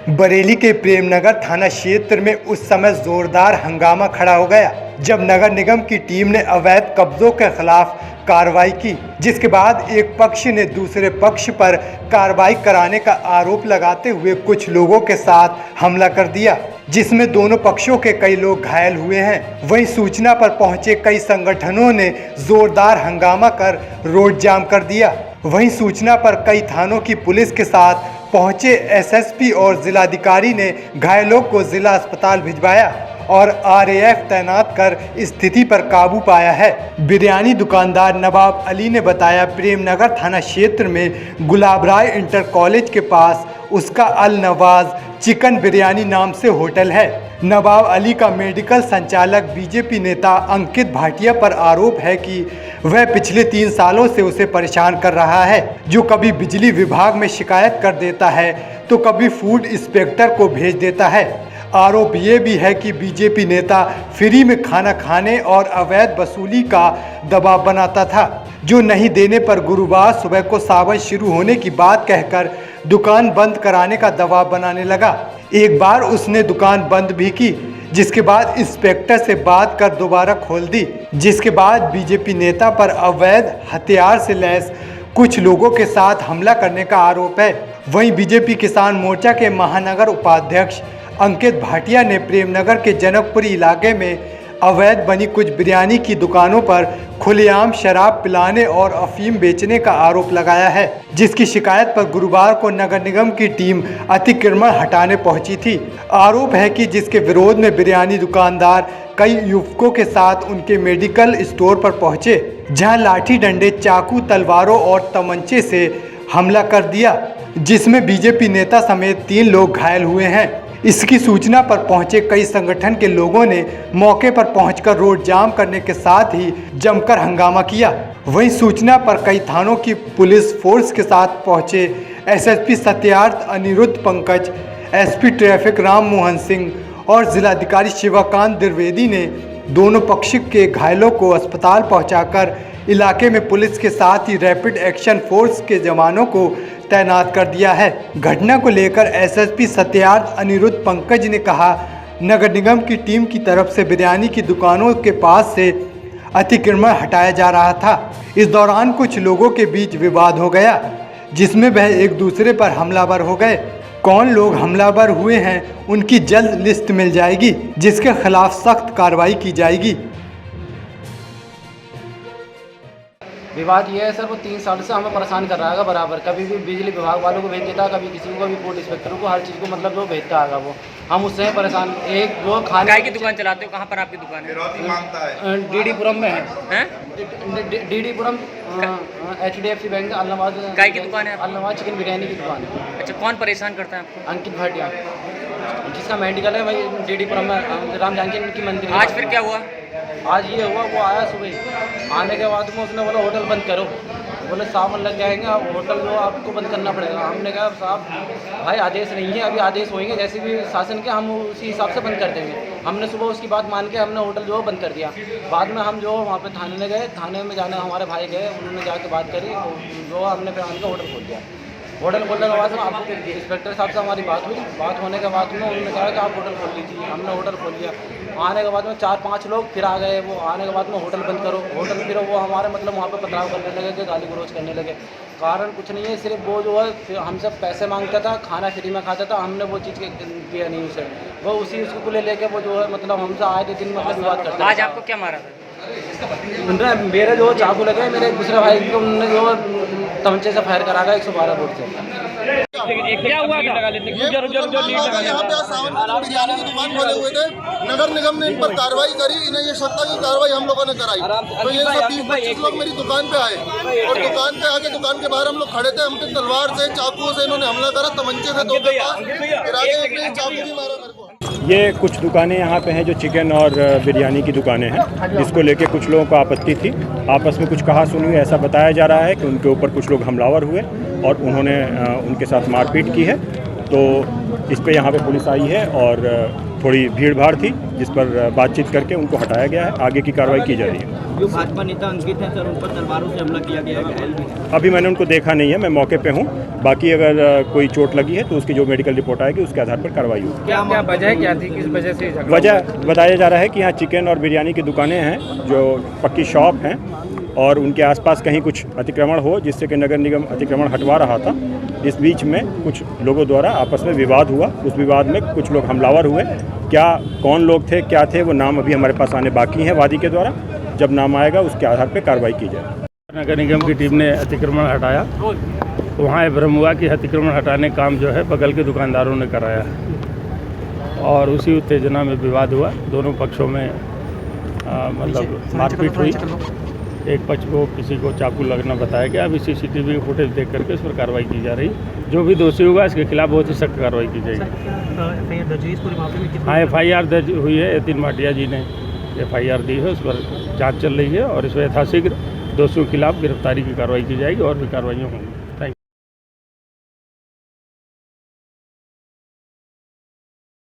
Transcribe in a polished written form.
बरेली के प्रेमनगर थाना क्षेत्र में उस समय जोरदार हंगामा खड़ा हो गया जब नगर निगम की टीम ने अवैध कब्जों के खिलाफ कार्रवाई की, जिसके बाद एक पक्ष ने दूसरे पक्ष पर कार्रवाई कराने का आरोप लगाते हुए कुछ लोगों के साथ हमला कर दिया, जिसमें दोनों पक्षों के कई लोग घायल हुए हैं। वहीं सूचना पर पहुंचे कई संगठनों ने जोरदार हंगामा कर रोड जाम कर दिया। वहीं सूचना पर कई थानों की पुलिस के साथ पहुंचे एसएसपी और जिलाधिकारी ने घायलों को जिला अस्पताल भिजवाया और आरएएफ तैनात कर स्थिति पर काबू पाया है। बिरयानी दुकानदार नवाब अली ने बताया, प्रेमनगर थाना क्षेत्र में गुलाबराय इंटर कॉलेज के पास उसका अल नवाज चिकन बिरयानी नाम से होटल है। नवाब अली का मेडिकल संचालक बीजेपी नेता अंकित भाटिया पर आरोप है कि वह पिछले 3 सालों से उसे परेशान कर रहा है, जो कभी बिजली विभाग में शिकायत कर देता है तो कभी फूड इंस्पेक्टर को भेज देता है। आरोप ये भी है कि बीजेपी नेता फ्री में खाना खाने और अवैध वसूली का दबाव बनाता था, जो नहीं देने पर गुरुवार सुबह को सावन शुरू होने की बात कहकर दुकान बंद कराने का दबाव बनाने लगा। एक बार उसने दुकान बंद भी की, जिसके बाद इंस्पेक्टर से बात कर दोबारा खोल दी, जिसके बाद बीजेपी नेता पर अवैध हथियार से लैस कुछ लोगों के साथ हमला करने का आरोप है। वहीं बीजेपी किसान मोर्चा के महानगर उपाध्यक्ष अंकित भाटिया ने प्रेमनगर के जनकपुरी इलाके में अवैध बनी कुछ बिरयानी की दुकानों पर खुलेआम शराब पिलाने और अफीम बेचने का आरोप लगाया है, जिसकी शिकायत पर गुरुवार को नगर निगम की टीम अतिक्रमण हटाने पहुंची थी। आरोप है कि जिसके विरोध में बिरयानी दुकानदार कई युवकों के साथ उनके मेडिकल स्टोर पर पहुंचे, जहां लाठी डंडे, चाकू, तलवारों और तमंचे से हमला कर दिया, जिसमें बीजेपी नेता समेत 3 लोग घायल हुए हैं। इसकी सूचना पर पहुंचे कई संगठन के लोगों ने मौके पर पहुंचकर रोड जाम करने के साथ ही जमकर हंगामा किया। वहीं सूचना पर कई थानों की पुलिस फोर्स के साथ पहुंचे SSP Satyarth Anirudh Pankaj, SP traffic Ram Mohan Singh और जिलाधिकारी शिवाकांत द्विवेदी ने दोनों पक्ष के घायलों को अस्पताल पहुंचाकर इलाके में पुलिस के साथ ही रैपिड एक्शन फोर्स के जवानों को तैनात कर दिया है। घटना को लेकर एसएसपी सत्यार्थ अनिरुद्ध पंकज ने कहा, नगर निगम की टीम की तरफ से बिरयानी की दुकानों के पास से अतिक्रमण हटाया जा रहा था। इस दौरान कुछ लोगों के बीच विवाद हो गया, जिसमें वह एक दूसरे पर हमलावर हो गए। कौन लोग हमलावर हुए हैं उनकी जल्द लिस्ट मिल जाएगी, जिसके खिलाफ सख्त कार्रवाई की जाएगी। विवाद ये है सर, वो 3 साल से हमें परेशान कर रहा है बराबर। कभी भी बिजली विभाग वालों को भेज देता, कभी किसी को, कभी फूड इंस्पेक्टरों को, हर चीज़ को मतलब वो भेजता आएगा। वो हम उससे परेशान। एक जो खाने की दुकान चलाते हो, कहाँ पर आपकी दुकान है? डीडीपुरम में है। डीडीपुरम HDFC बैंक अल नवाज काय की दुकान है? अल नवाज चिकन बिरयानी की दुकान है। अच्छा, कौन परेशान करता है आपको? अंकित भाटिया, जिसका मेडिकल है भाई डीडीपुरम में, राम जानकी की मंदिर। आज फिर क्या हुआ? आज ये हुआ, वो आया सुबह, आने के बाद में उसने बोला होटल बंद करो। बोले सावन लग जाएंगे, अब होटल जो आपको बंद करना पड़ेगा। हमने कहा साहब भाई आदेश नहीं है, अभी आदेश होंगे जैसे भी शासन के, हम उसी हिसाब से बंद कर देंगे। हमने सुबह उसकी बात मान के हमने होटल जो बंद कर दिया। बाद में हम जो वहाँ पे थाने में गए, थाने में जाने हमारे भाई गए, उन्होंने जाके बात करी, जो हमने फिर आने होटल खोल दिया। होटल खोलने के बाद में आपको इंस्पेक्टर साहब से हमारी बात हुई। बात होने के बाद में उन्होंने कहा कि आप होटल खोल लीजिए। हमने होटल खोल लिया। आने के बाद में 4-5 लोग फिर आ गए। वो आने के बाद में होटल बंद करो, होटल फिर वो हमारे मतलब वहाँ पे पथराव करने लगे, गाली गलौज करने लगे। कारण कुछ नहीं है, सिर्फ वो जो है हमसे पैसे मांगता था, खाना फ्री में खाता था। हमने वो चीज़ दिया नहीं उसे, वो उसी उसको लेके वो जो है मतलब हमसे आए थे दिन मतलब विवाद करते। आज आपको क्या मारा था? मेरे जो चाकू लगे, मेरे एक दूसरे भाई को उन्होंने जो तमंचे से फायर करा गया 112 बोर्ड से। क्या हुआ था? यहाँ पे सावन बिरयानी की दुकान खोले हुए थे। नगर निगम ने इन पर कार्रवाई करी, इन्हें ये सत्ता की कार्रवाई हम लोगों ने कराई। तो ये 20-25 लोग मेरी दुकान पे आए और दुकान पे आके दुकान के बाहर हम लोग खड़े थे। हम पे तलवार से, चाकू से इन्होंने हमला करा, तमंचे से 2 फिर आगे चाकू भी मारा मेरे को। ये कुछ दुकानें यहाँ पे हैं जो चिकन और बिरयानी की दुकानें हैं, जिसको लेके कुछ लोगों को आपत्ति थी। आपस में कुछ कहा सुनी हुई, ऐसा बताया जा रहा है कि उनके ऊपर कुछ लोग हमलावर हुए और उन्होंने उनके साथ मारपीट की है। तो इस पे यहाँ पे पुलिस आई है और थोड़ी भीड़ भाड़ थी, जिस पर बातचीत करके उनको हटाया गया है। आगे की कार्रवाई की जा रही है। जो भाजपा नेता अंकित हैं सर, उन पर तलवारों से हमला किया गया है, घायल भी हैं। अभी मैंने उनको देखा नहीं है, मैं मौके पे हूँ। बाकी अगर कोई चोट लगी है तो उसकी जो मेडिकल रिपोर्ट आएगी उसके आधार पर कार्रवाई होगी। क्या वजह क्या थी, किस वजह से झगड़ा वजह बताया जा रहा है कि यहाँ चिकन और बिरयानी की दुकानें हैं जो पक्की शॉप हैं और उनके आसपास कहीं कुछ अतिक्रमण हो जिससे कि नगर निगम अतिक्रमण हटवा रहा था। इस बीच में कुछ लोगों द्वारा आपस में विवाद हुआ, उस विवाद में कुछ लोग हमलावर हुए। क्या कौन लोग थे, क्या थे, वो नाम अभी हमारे पास आने बाकी हैं वादी के द्वारा। जब नाम आएगा उसके आधार पर कार्रवाई की जाएगी। नगर निगम की टीम ने अतिक्रमण हटाया, वहाँ ये भ्रम हुआ कि अतिक्रमण हटाने काम जो है बगल के दुकानदारों ने कराया और उसी उत्तेजना में विवाद हुआ। दोनों पक्षों में मतलब मारपीट हुई। एक पक्ष को किसी को चाकू लगना बताया गया। अभी CCTV फुटेज देख करके इस पर कार्रवाई की जा रही। जो भी दोषी होगा इसके खिलाफ बहुत ही सख्त कार्रवाई की जाएगी। हाँ, FIR दर्ज हुई है। यतीन भाटिया जी ने FIR दी है, उस पर जाँच चल रही है और इसमें यथाशीघ्र दोषियों के खिलाफ गिरफ्तारी की कार्रवाई की जाएगी और भी कार्रवाइयाँ होंगी।